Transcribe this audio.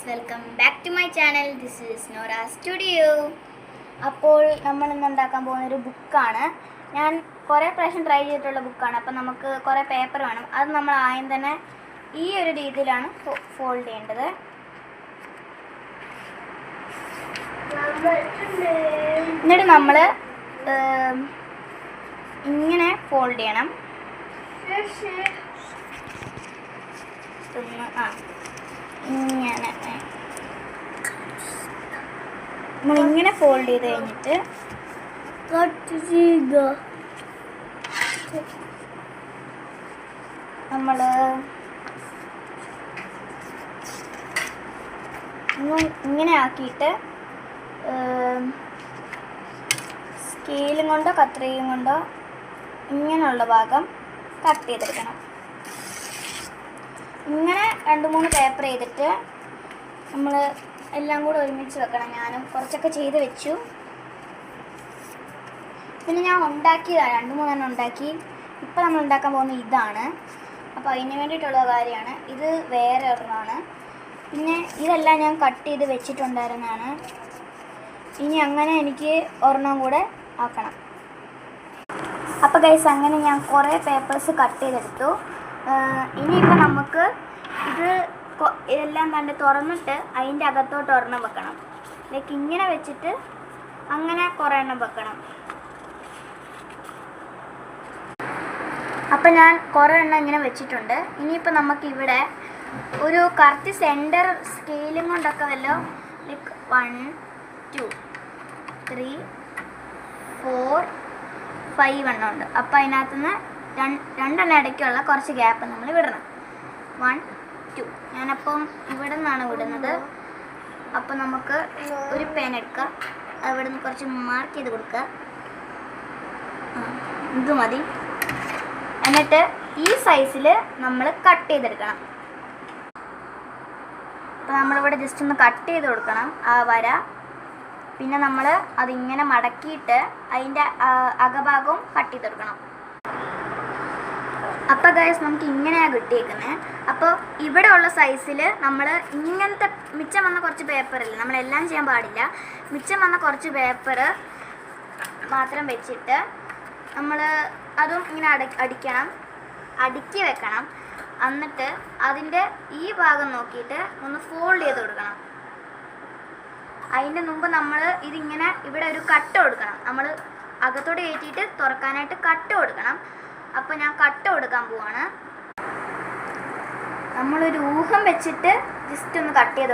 Guys, welcome back to my channel. This is Nora studio. അപ്പോൾ നമ്മൾ ഇന്ന് ഉണ്ടാക്കാൻ പോകുന്ന ഒരു ബുക്കാണ്. ഞാൻ കുറേ പ്രാവശ്യം ട്രൈ ചെയ്തിട്ടുള്ള ബുക്കാണ്. അപ്പോൾ നമുക്ക് കുറേ പേപ്പർ വേണം. അത് നമ്മൾ ആദ്യം തന്നെ ഈ ഒരു രീതിയിലാണ് ഫോൾഡ് ചെയ്യേണ്ടത്. എന്നിട്ട് നമ്മൾ ഇങ്ങനെ ഫോൾഡ് ചെയ്യണം. നമ്മളിങ്ങനെ ഫോൾഡ് ചെയ്ത് കഴിഞ്ഞിട്ട് നമ്മൾ ഇങ്ങനെ ആക്കിയിട്ട് സ്കെയിലും കൊണ്ടോ കത്രികയും കൊണ്ടോ ഇങ്ങനെയുള്ള ഭാഗം കട്ട് ചെയ്തെടുക്കണം. ഇങ്ങനെ 2-3 പേപ്പർ ചെയ്തിട്ട് നമ്മൾ എല്ലാം കൂടെ ഒരുമിച്ച് വെക്കണം. ഞാനും കുറച്ചൊക്കെ ചെയ്ത് വെച്ചു. പിന്നെ ഞാൻ ഉണ്ടാക്കിയതാണ്, 2-3 ഉണ്ടാക്കി. ഇപ്പോൾ നമ്മൾ ഉണ്ടാക്കാൻ പോകുന്നത് ഇതാണ്. അപ്പോൾ അതിന് വേണ്ടിയിട്ടുള്ള കാര്യമാണ്. ഇത് വേറെ ഒരെണ്ണമാണ്. പിന്നെ ഇതെല്ലാം ഞാൻ കട്ട് ചെയ്ത് വെച്ചിട്ടുണ്ടായിരുന്നതാണ്. ഇനി അങ്ങനെ എനിക്ക് ഒരെണ്ണം കൂടെ ആക്കണം. അപ്പോൾ ഗൈസ്, അങ്ങനെ ഞാൻ കുറേ പേപ്പേഴ്സ് കട്ട് ചെയ്തെടുത്തു. ഇനിയിപ്പോൾ നമുക്ക് ഇതെല്ലാം കണ്ട് തുറന്നിട്ട് അതിൻ്റെ അകത്തോട്ട് ഒരെണ്ണം വെക്കണം. ലൈക്ക് ഇങ്ങനെ വെച്ചിട്ട് അങ്ങനെ കുറേ എണ്ണം വെക്കണം. അപ്പം ഞാൻ കുറേ എണ്ണം ഇങ്ങനെ വെച്ചിട്ടുണ്ട്. ഇനിയിപ്പോൾ നമുക്കിവിടെ ഒരു കറക്റ്റ് സെൻറ്റർ സ്കെയിലും കൊണ്ടൊക്കെ വല്ലോ ലൈക്ക് 1 2 3 4 5 എണ്ണം ഉണ്ട്. അപ്പോൾ അതിനകത്തുനിന്ന് 2 ഇടയ്ക്കുള്ള കുറച്ച് ഗ്യാപ്പ് നമ്മൾ വിടണം. 1 2. ഞാനപ്പം ഇവിടെ നിന്നാണ് വിടുന്നത്. അപ്പോൾ നമുക്ക് ഒരു പെൻ എടുക്കുക, അവിടെ നിന്ന് കുറച്ച് മാർക്ക് ചെയ്ത് കൊടുക്കുക. ഇത് മതി. എന്നിട്ട് ഈ സൈസിൽ നമ്മൾ കട്ട് ചെയ്തെടുക്കണം. അപ്പോൾ നമ്മളിവിടെ ജസ്റ്റ് ഒന്ന് കട്ട് ചെയ്ത് കൊടുക്കണം ആ വര. പിന്നെ നമ്മൾ അതിങ്ങനെ മടക്കിയിട്ട് അതിൻ്റെ അകഭാഗവും കട്ട് ചെയ്തെടുക്കണം. അപ്പോൾ ഗൈസ്, നമുക്ക് ഇങ്ങനെയാണ് കിട്ടിയേക്കുന്നത്. അപ്പോൾ ഇവിടെ ഉള്ള സൈസിൽ നമ്മൾ ഇങ്ങനത്തെ മിച്ചം വന്ന കുറച്ച് പേപ്പറില്ല, നമ്മളെല്ലാം ചെയ്യാൻ പാടില്ല. മിച്ചം വന്ന കുറച്ച് പേപ്പർ മാത്രം വെച്ചിട്ട് നമ്മൾ അതും ഇങ്ങനെ അടിക്കണം, അടുക്കി വെക്കണം. എന്നിട്ട് അതിൻ്റെ ഈ ഭാഗം നോക്കിയിട്ട് ഒന്ന് ഫോൾഡ് ചെയ്ത് കൊടുക്കണം. അതിൻ്റെ മുമ്പ് നമ്മൾ ഇതിങ്ങനെ ഇവിടെ ഒരു കട്ട് കൊടുക്കണം. നമ്മൾ അകത്തോട്ട് കയറ്റിയിട്ട് തുറക്കാനായിട്ട് കട്ട് കൊടുക്കണം. അപ്പോൾ ഞാൻ കട്ട് കൊടുക്കാൻ പോവാണ്. നമ്മളൊരു ഊഹം വെച്ചിട്ട് ജസ്റ്റ് ഒന്ന് കട്ട് ചെയ്ത്